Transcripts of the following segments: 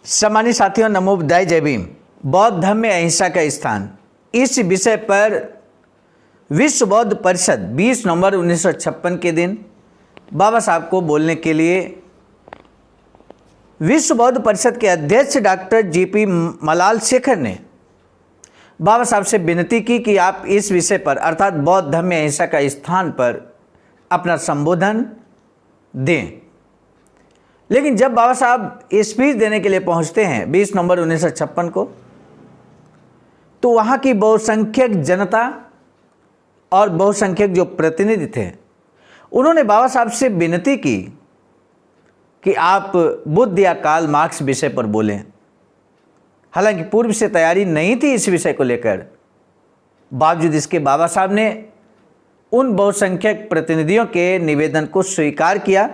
सम्मानित साथियों, नमो बुद्धाय, जय भीम। बौद्ध धर्म में अहिंसा का स्थान, इस विषय पर विश्व बौद्ध परिषद 20 नवंबर 1956 के दिन बाबा साहब को बोलने के लिए विश्व बौद्ध परिषद के अध्यक्ष डॉक्टर जीपी मलाल शेखर ने बाबा साहब से विनती की कि आप इस विषय पर अर्थात बौद्ध धर्म में अहिंसा का स्थान पर अपना संबोधन दें। लेकिन जब बाबा साहब स्पीच देने के लिए पहुंचते हैं 20 नवंबर 1956 को, तो वहाँ की बहुसंख्यक जनता और बहुसंख्यक जो प्रतिनिधि थे, उन्होंने बाबा साहब से विनती की कि आप बुद्ध या कार्ल मार्क्स विषय पर बोलें। हालांकि पूर्व से तैयारी नहीं थी इस विषय को लेकर, बावजूद इसके बाबा साहब ने उन बहुसंख्यक प्रतिनिधियों के निवेदन को स्वीकार किया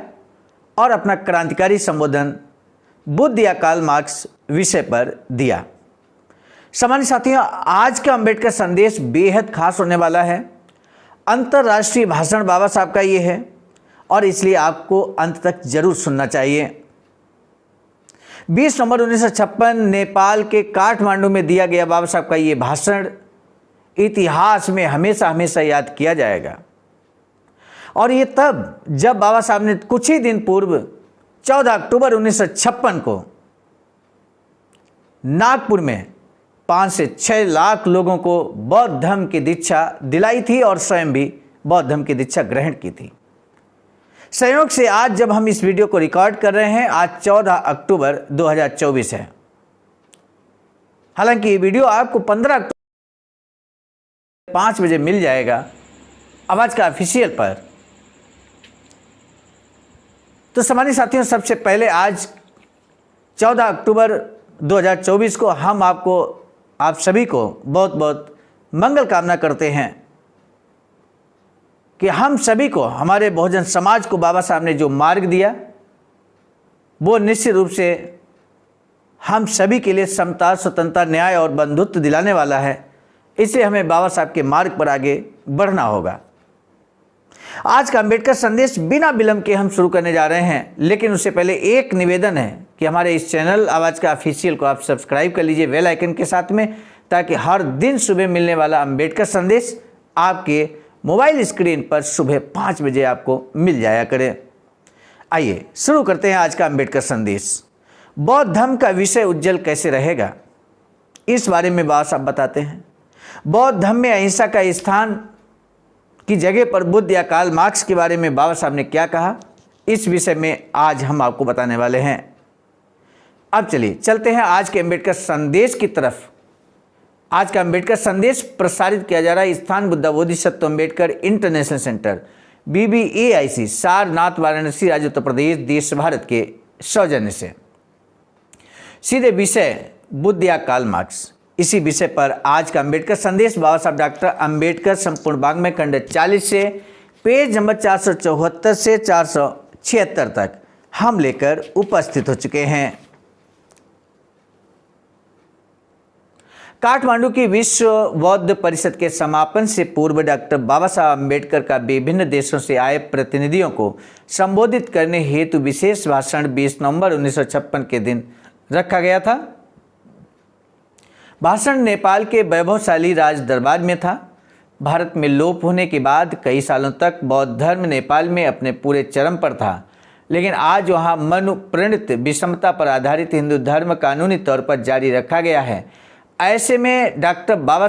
और अपना क्रांतिकारी संबोधन बुद्ध या कार्ल मार्क्स विषय पर दिया। सम्मानित साथियों, आज का अंबेडकर संदेश बेहद खास होने वाला है। अंतर्राष्ट्रीय भाषण बाबा साहब का ये है और इसलिए आपको अंत तक जरूर सुनना चाहिए। 20 नवंबर 1956 नेपाल के काठमांडू में दिया गया बाबा साहब का ये भाषण इतिहास में हमेशा हमेशा याद किया जाएगा। और ये तब जब बाबा साहब ने कुछ ही दिन पूर्व 14 अक्टूबर 1956 को नागपुर में 5 से 6 लाख लोगों को बौद्ध धर्म की दीक्षा दिलाई थी और स्वयं भी बौद्ध धर्म की दीक्षा ग्रहण की थी। संयोग से आज जब हम इस वीडियो को रिकॉर्ड कर रहे हैं, आज 14 अक्टूबर 2024 है। हालांकि ये वीडियो आपको 15 अक्टूबर 5 बजे मिल जाएगा आवाज का ऑफिशियल पर। तो सम्मानित साथियों, सबसे पहले आज 14 अक्टूबर 2024 को हम आप सभी को बहुत बहुत मंगल कामना करते हैं कि हम सभी को, हमारे बहुजन समाज को बाबा साहब ने जो मार्ग दिया वो निश्चित रूप से हम सभी के लिए समता, स्वतंत्रता, न्याय और बंधुत्व दिलाने वाला है। इसलिए हमें बाबा साहब के मार्ग पर आगे बढ़ना होगा। आज का अंबेडकर संदेश बिना विलंब के हम शुरू करने जा रहे हैं, लेकिन उससे पहले एक निवेदन है कि हमारे इस चैनल आवाज़ का ऑफिशियल को आप सब्सक्राइब कर लीजिए बेल आइकन के साथ में, ताकि हर दिन सुबह मिलने वाला अंबेडकर संदेश आपके मोबाइल स्क्रीन पर सुबह 5 बजे आपको मिल जाया करे। आइए शुरू करते हैं आज का अंबेडकर संदेश। बौद्ध धर्म का विषय उज्जवल कैसे रहेगा, इस बारे में बाबा साहब बताते हैं। बौद्ध धर्म में अहिंसा का स्थान की जगह पर बुद्ध या कार्ल मार्क्स के बारे में बाबा साहब ने क्या कहा, इस विषय में आज हम आपको बताने वाले हैं। अब चलिए चलते हैं आज के अंबेडकर संदेश की तरफ। आज का अंबेडकर संदेश प्रसारित किया जा रहा है स्थान Buddha Bodhisattva Ambedkar international centre BBAIC Sarnath, Varanasi, राज्य उत्तर प्रदेश, देश भारत के सौजन्य से। सीधे विषय बुद्ध या कार्ल मार्क्स, इसी विषय पर आज का अंबेडकर संदेश बाबा साहब डॉक्टर अंबेडकर संपूर्ण वाङ्मय खंड 40 से पेज नंबर 474 से 476 तक हम लेकर उपस्थित हो चुके हैं। काठमांडू की विश्व बौद्ध परिषद के समापन से पूर्व डॉक्टर बाबा साहब अंबेडकर का विभिन्न देशों से आए प्रतिनिधियों को संबोधित करने हेतु विशेष भाषण 20 नवंबर 1956 के दिन रखा गया था। भाषण नेपाल के वैभवशाली राज दरबार में था। भारत में लोप होने के बाद कई सालों तक बौद्ध धर्म नेपाल में अपने पूरे चरम पर था, लेकिन आज वहाँ मनु प्रणीत विषमता पर आधारित हिंदू धर्म कानूनी तौर पर जारी रखा गया है। ऐसे देश में डॉक्टर बाबा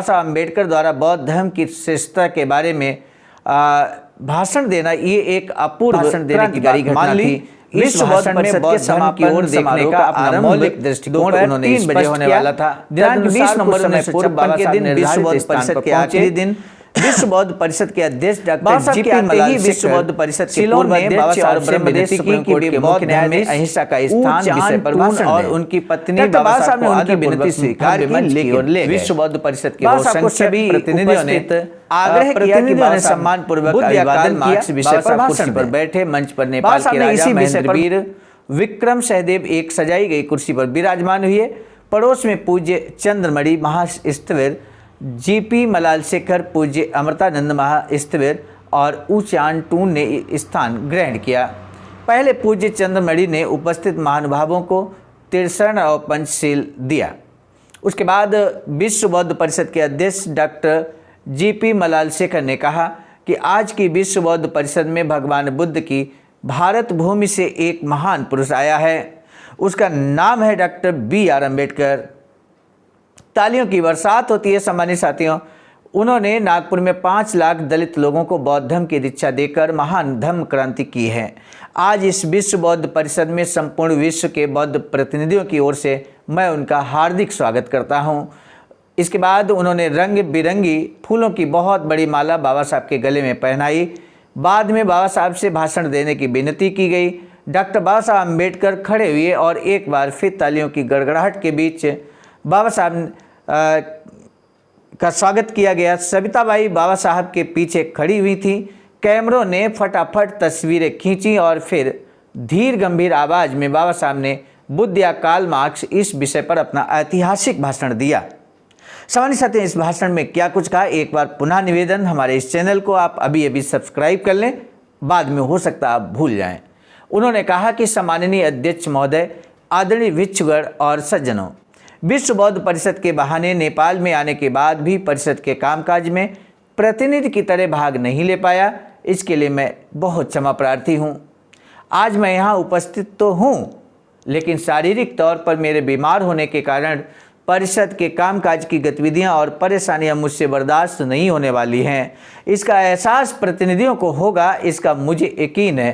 साहब अम्बेडकर द्वारा बौद्ध धर्म की श्रेष्ठता के बारे में भाषण देना, ये एक अपूर्व भाषण देने की घटना थी। विश्व बौद्ध परिषद के समापन की ओर देखने का अपना मौलिक दृष्टिकोण उन्होंने 3 बजे होने वाला था। दिनांक 20 नवंबर में पूर्व के दिन विश्व बौद्ध परिषद के आखिरी दिन विश्व बौद्ध परिषद के अध्यक्ष डॉक्टर जीपी मलाल विश्व बौद्ध परिषद के पूर्व अध्यक्ष और ब्रह्मदेव सुप्रीम कोर्ट के बौद्ध धर्म में अहिंसा का स्थान विषय पर भाषण और उनकी पत्नी बाबा साहब ने उनकी विनती स्वीकार की, लेकिन विश्व बौद्ध परिषद के बहुसंख्यक प्रतिनिधियों ने आग्रह किया कि बाबा सम्मान पूर्वक अभिवादन मार्क्स विषय पर भाषण पर बैठे। मंच पर नेपाल के राजा महेंद्रवीर विक्रम सहदेव एक सजाई गई कुर्सी पर विराजमान हुए। पड़ोस में पूज्य चंद्रमणि महास्थविर जीपी मलाल शेखर, पूज्य अमृतानंद महास्थविर और ऊचान टून ने स्थान ग्रहण किया। पहले पूज्य चंद्रमणि ने उपस्थित महानुभावों को त्रिशरण और पंचशील दिया। उसके बाद विश्व बौद्ध परिषद के अध्यक्ष डॉक्टर जी.पी. मलालशेखर ने कहा कि आज की विश्व बौद्ध परिषद में भगवान बुद्ध की भारत भूमि से एक महान पुरुष आया है। उसका नाम है डॉक्टर B.R. अम्बेडकर। तालियों की बरसात होती है। सम्मानित साथियों, उन्होंने नागपुर में 5 लाख दलित लोगों को बौद्ध धर्म की दीक्षा देकर महान धर्म क्रांति की है। आज इस विश्व बौद्ध परिषद में संपूर्ण विश्व के बौद्ध प्रतिनिधियों की ओर से मैं उनका हार्दिक स्वागत करता हूं। इसके बाद उन्होंने रंग बिरंगी फूलों की बहुत बड़ी माला बाबा साहब के गले में पहनाई। बाद में बाबा साहब से भाषण देने की विनती की गई। डॉक्टर बाबा साहब अम्बेडकर खड़े हुए और एक बार फिर तालियों की गड़गड़ाहट के बीच बाबा साहब का स्वागत किया गया। सविताबाई बाबा साहब के पीछे खड़ी हुई थी। कैमरों ने फटाफट तस्वीरें खींची और फिर धीर गंभीर आवाज़ में बाबा साहब ने बुद्ध या कार्ल मार्क्स इस विषय पर अपना ऐतिहासिक भाषण दिया। सामान्य साथियों, इस भाषण में क्या कुछ कहा, एक बार पुनः निवेदन, हमारे इस चैनल को आप अभी सब्सक्राइब कर लें, बाद में हो सकता आप भूल जाएं। उन्होंने कहा कि सम्माननीय अध्यक्ष महोदय, आदरणीय भिक्षुगण और सज्जनों, विश्व बौद्ध परिषद के बहाने नेपाल में आने के बाद भी परिषद के कामकाज में प्रतिनिधि की तरह भाग नहीं ले पाया, इसके लिए मैं बहुत क्षमा प्रार्थी हूँ। आज मैं यहाँ उपस्थित तो हूँ, लेकिन शारीरिक तौर पर मेरे बीमार होने के कारण परिषद के कामकाज की गतिविधियां और परेशानियां मुझसे बर्दाश्त नहीं होने वाली हैं। इसका एहसास प्रतिनिधियों को होगा, इसका मुझे यकीन है।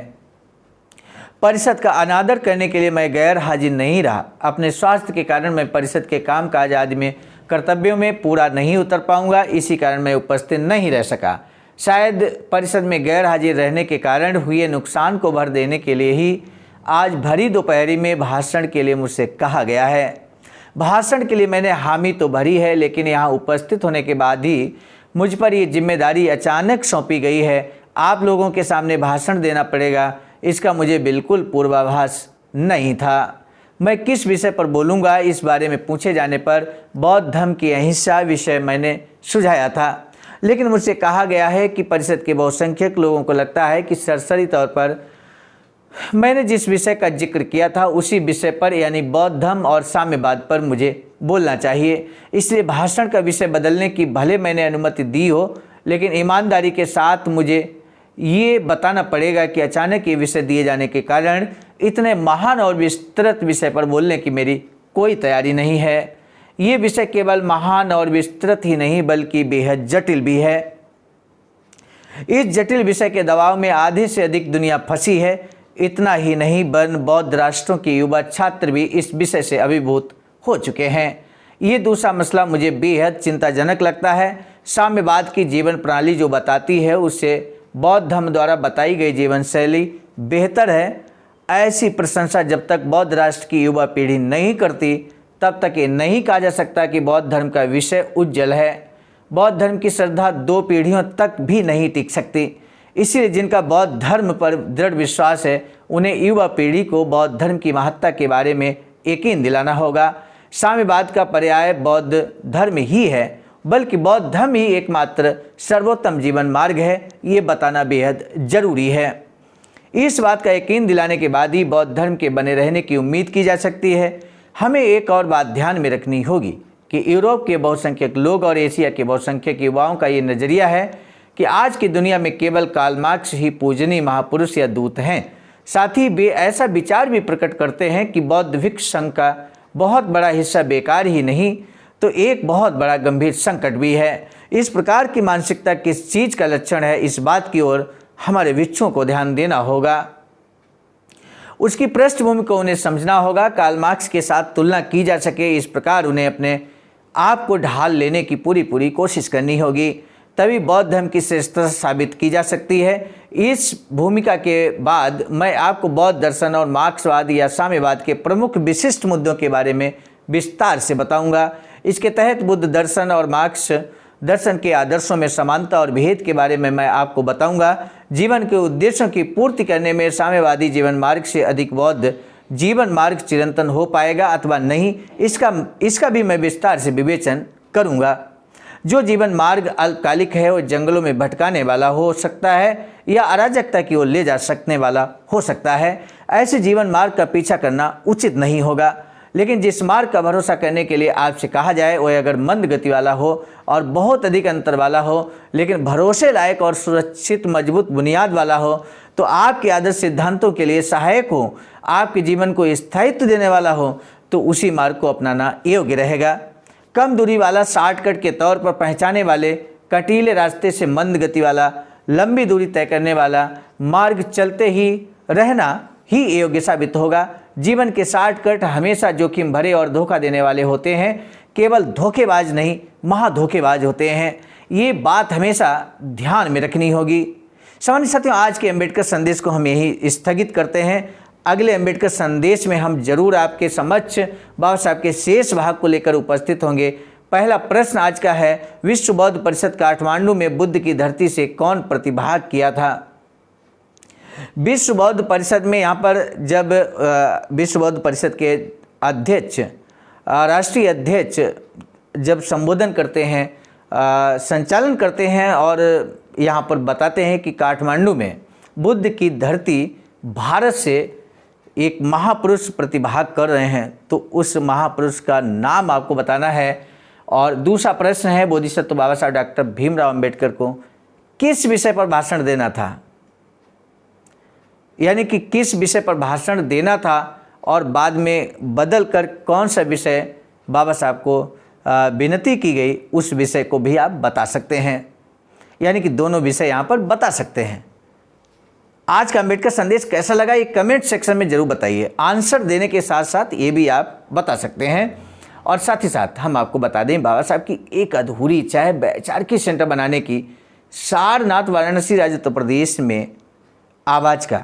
परिषद का अनादर करने के लिए मैं गैर हाजिर नहीं रहा। अपने स्वास्थ्य के कारण मैं परिषद के कामकाज आदि में कर्तव्यों में पूरा नहीं उतर पाऊंगा, इसी कारण मैं उपस्थित नहीं रह सका। शायद परिषद में गैर हाजिर रहने के कारण हुए नुकसान को भर देने के लिए ही आज भरी दोपहरी में भाषण के लिए मुझसे कहा गया है। भाषण के लिए मैंने हामी तो भरी है, लेकिन यहाँ उपस्थित होने के बाद ही मुझ पर ये जिम्मेदारी अचानक सौंपी गई है। आप लोगों के सामने भाषण देना पड़ेगा, इसका मुझे बिल्कुल पूर्वाभास नहीं था। मैं किस विषय पर बोलूँगा, इस बारे में पूछे जाने पर बौद्ध धर्म की अहिंसा विषय मैंने सुझाया था, लेकिन मुझसे कहा गया है कि परिषद के बहुसंख्यक लोगों को लगता है कि सरसरी तौर पर मैंने जिस विषय का जिक्र किया था उसी विषय पर, यानी बौद्ध धर्म और साम्यवाद पर मुझे बोलना चाहिए। इसलिए भाषण का विषय बदलने की भले मैंने अनुमति दी हो, लेकिन ईमानदारी के साथ मुझे ये बताना पड़ेगा कि अचानक ये विषय दिए जाने के कारण इतने महान और विस्तृत विषय पर बोलने की मेरी कोई तैयारी नहीं है। ये विषय केवल महान और विस्तृत ही नहीं बल्कि बेहद जटिल भी है। इस जटिल विषय के दबाव में आधे से अधिक दुनिया फंसी है। इतना ही नहीं, बौद्ध राष्ट्रों के युवा छात्र भी इस विषय से अभिभूत हो चुके हैं। ये दूसरा मसला मुझे बेहद चिंताजनक लगता है। साम्यवाद की जीवन प्रणाली जो बताती है उससे बौद्ध धर्म द्वारा बताई गई जीवन शैली बेहतर है। ऐसी प्रशंसा जब तक बौद्ध राष्ट्र की युवा पीढ़ी नहीं करती, तब तक ये नहीं कहा जा सकता कि बौद्ध धर्म का विषय उज्जवल है। बौद्ध धर्म की श्रद्धा 2 पीढ़ियों तक भी नहीं टिक सकती। इसीलिए जिनका बौद्ध धर्म पर दृढ़ विश्वास है, उन्हें युवा पीढ़ी को बौद्ध धर्म की महत्ता के बारे में यकीन दिलाना होगा। साम्यवाद का पर्याय बौद्ध धर्म ही है, बल्कि बौद्ध धर्म ही एकमात्र सर्वोत्तम जीवन मार्ग है, ये बताना बेहद जरूरी है। इस बात का यकीन दिलाने के बाद ही बौद्ध धर्म के बने रहने की उम्मीद की जा सकती है। हमें एक और बात ध्यान में रखनी होगी कि यूरोप के बहुसंख्यक लोग और एशिया के बहुसंख्यक युवाओं का ये नज़रिया है कि आज की दुनिया में केवल कार्ल मार्क्स ही पूजनीय महापुरुष या दूत हैं। साथ ही वे ऐसा विचार भी प्रकट करते हैं कि बौद्ध भिक्षु संघ का बहुत बड़ा हिस्सा बेकार ही नहीं तो एक बहुत बड़ा गंभीर संकट भी है। इस प्रकार की मानसिकता किस चीज़ का लक्षण है, इस बात की ओर हमारे भिक्षुओं को ध्यान देना होगा। उसकी पृष्ठभूमि को उन्हें समझना होगा। कार्ल मार्क्स के साथ तुलना की जा सके, इस प्रकार उन्हें अपने आप को ढाल लेने की पूरी कोशिश करनी होगी, तभी बौद्ध धर्म की श्रेष्ठता साबित की जा सकती है। इस भूमिका के बाद मैं आपको बौद्ध दर्शन और मार्क्सवाद या साम्यवाद के प्रमुख विशिष्ट मुद्दों के बारे में विस्तार से बताऊंगा। इसके तहत बुद्ध दर्शन और मार्क्स दर्शन के आदर्शों में समानता और भेद के बारे में मैं आपको बताऊंगा। जीवन के उद्देश्यों की पूर्ति करने में साम्यवादी जीवन मार्ग से अधिक बौद्ध जीवन मार्ग चिरंतन हो पाएगा अथवा नहीं, इसका भी मैं विस्तार से विवेचन करूंगा। जो जीवन मार्ग अल्पकालिक है वो जंगलों में भटकाने वाला हो सकता है या अराजकता की ओर ले जा सकने वाला हो सकता है। ऐसे जीवन मार्ग का पीछा करना उचित नहीं होगा। लेकिन जिस मार्ग का भरोसा करने के लिए आपसे कहा जाए वह अगर मंद गति वाला हो और बहुत अधिक अंतर वाला हो, लेकिन भरोसे लायक और सुरक्षित मजबूत बुनियाद वाला हो, तो आपके आदर्श सिद्धांतों के लिए सहायक हो, आपके जीवन को स्थायित्व देने वाला हो, तो उसी मार्ग को अपनाना योग्य रहेगा। कम दूरी वाला, शॉर्टकट के तौर पर पहचाने वाले कटीले रास्ते से मंद गति वाला, लंबी दूरी तय करने वाला मार्ग चलते ही रहना ही योग्य साबित होगा। जीवन के शॉर्टकट हमेशा जोखिम भरे और धोखा देने वाले होते हैं। केवल धोखेबाज नहीं, महाधोखेबाज होते हैं। ये बात हमेशा ध्यान में रखनी होगी। सामान्य साथियों, आज के अम्बेडकर संदेश को हम यही स्थगित करते हैं। अगले अम्बेडकर संदेश में हम जरूर आपके समक्ष बाबा साहब के शेष भाग को लेकर उपस्थित होंगे। पहला प्रश्न आज का है, विश्व बौद्ध परिषद काठमांडू में बुद्ध की धरती से कौन प्रतिभाग किया था? विश्व बौद्ध परिषद में यहाँ पर जब विश्व बौद्ध परिषद के अध्यक्ष, राष्ट्रीय अध्यक्ष जब संबोधन करते हैं, संचालन करते हैं और यहाँ पर बताते हैं कि काठमांडू में बुद्ध की धरती भारत से एक महापुरुष प्रतिभाग कर रहे हैं, तो उस महापुरुष का नाम आपको बताना है। और दूसरा प्रश्न है, बोधिसत्व बाबा साहब डॉक्टर भीमराव अंबेडकर को किस विषय पर भाषण देना था? यानी कि किस विषय पर भाषण देना था और बाद में बदल कर कौन सा विषय बाबा साहब को विनती की गई, उस विषय को भी आप बता सकते हैं। यानी कि दोनों विषय यहाँ पर बता सकते हैं। आज का अम्बेडकर संदेश कैसा लगा ये कमेंट सेक्शन में जरूर बताइए। आंसर देने के साथ साथ ये भी आप बता सकते हैं। और साथ ही साथ हम आपको बता दें, बाबा साहब की एक अधूरी इच्छा है वैचारिकी सेंटर बनाने की। सारनाथ वाराणसी राज्य उत्तर प्रदेश में आवाज़ का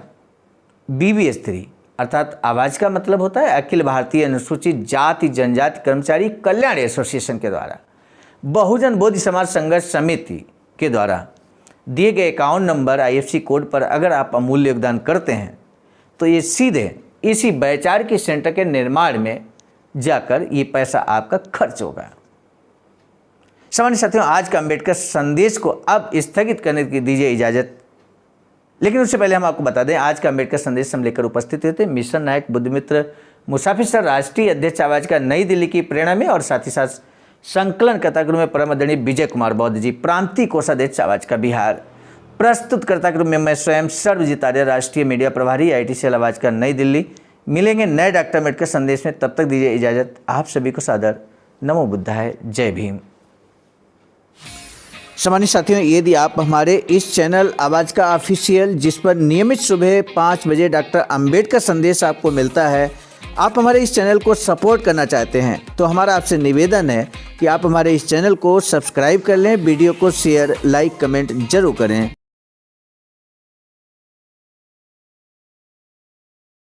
BBS3 अर्थात आवाज़ का मतलब होता है अखिल भारतीय अनुसूचित जाति जनजाति कर्मचारी कल्याण एसोसिएशन के द्वारा बहुजन बोधि समाज संघर्ष समिति के द्वारा दिए गए अकाउंट नंबर IFC कोड पर अगर आप अमूल्य योगदान करते हैं तो ये सीधे इसी वैचारिकी सेंटर के निर्माण में जाकर ये पैसा आपका खर्च होगा। सामान्य साथियों, आज का अम्बेडकर संदेश को अब स्थगित करने की दीजिए इजाज़त। लेकिन उससे पहले हम आपको बता दें, आज का अम्बेडकर संदेश हम लेकर उपस्थित हुए थे मिशन नायक बुद्धमित्र मुसाफिर सर, राष्ट्रीय अध्यक्ष आवाज़ का नई दिल्ली की प्रेरणा में, और साथ ही साथ संकलन कर्ता ग्रुप में परम आदरणीय विजय कुमार बौद्ध जी, प्रांतीय कोषाध्यक्ष आवाज़ का बिहार। प्रस्तुत कर्ता ग्रुप में मैं स्वयं सर्वजीत आर्य, राष्ट्रीय मीडिया प्रभारी ITCL आवाज़ का नई दिल्ली। मिलेंगे नए डॉक्टर अम्बेडकर संदेश में, तब तक दीजिए इजाज़त। आप सभी को सादर नमो बुद्धाय, जय भीम। सामान्य साथियों, यदि आप हमारे इस चैनल आवाज़ का ऑफिशियल, जिस पर नियमित सुबह 5 बजे डॉक्टर अम्बेडकर संदेश आपको मिलता है, आप हमारे इस चैनल को सपोर्ट करना चाहते हैं, तो हमारा आपसे निवेदन है कि आप हमारे इस चैनल को सब्सक्राइब कर लें, वीडियो को शेयर, लाइक, कमेंट जरूर करें।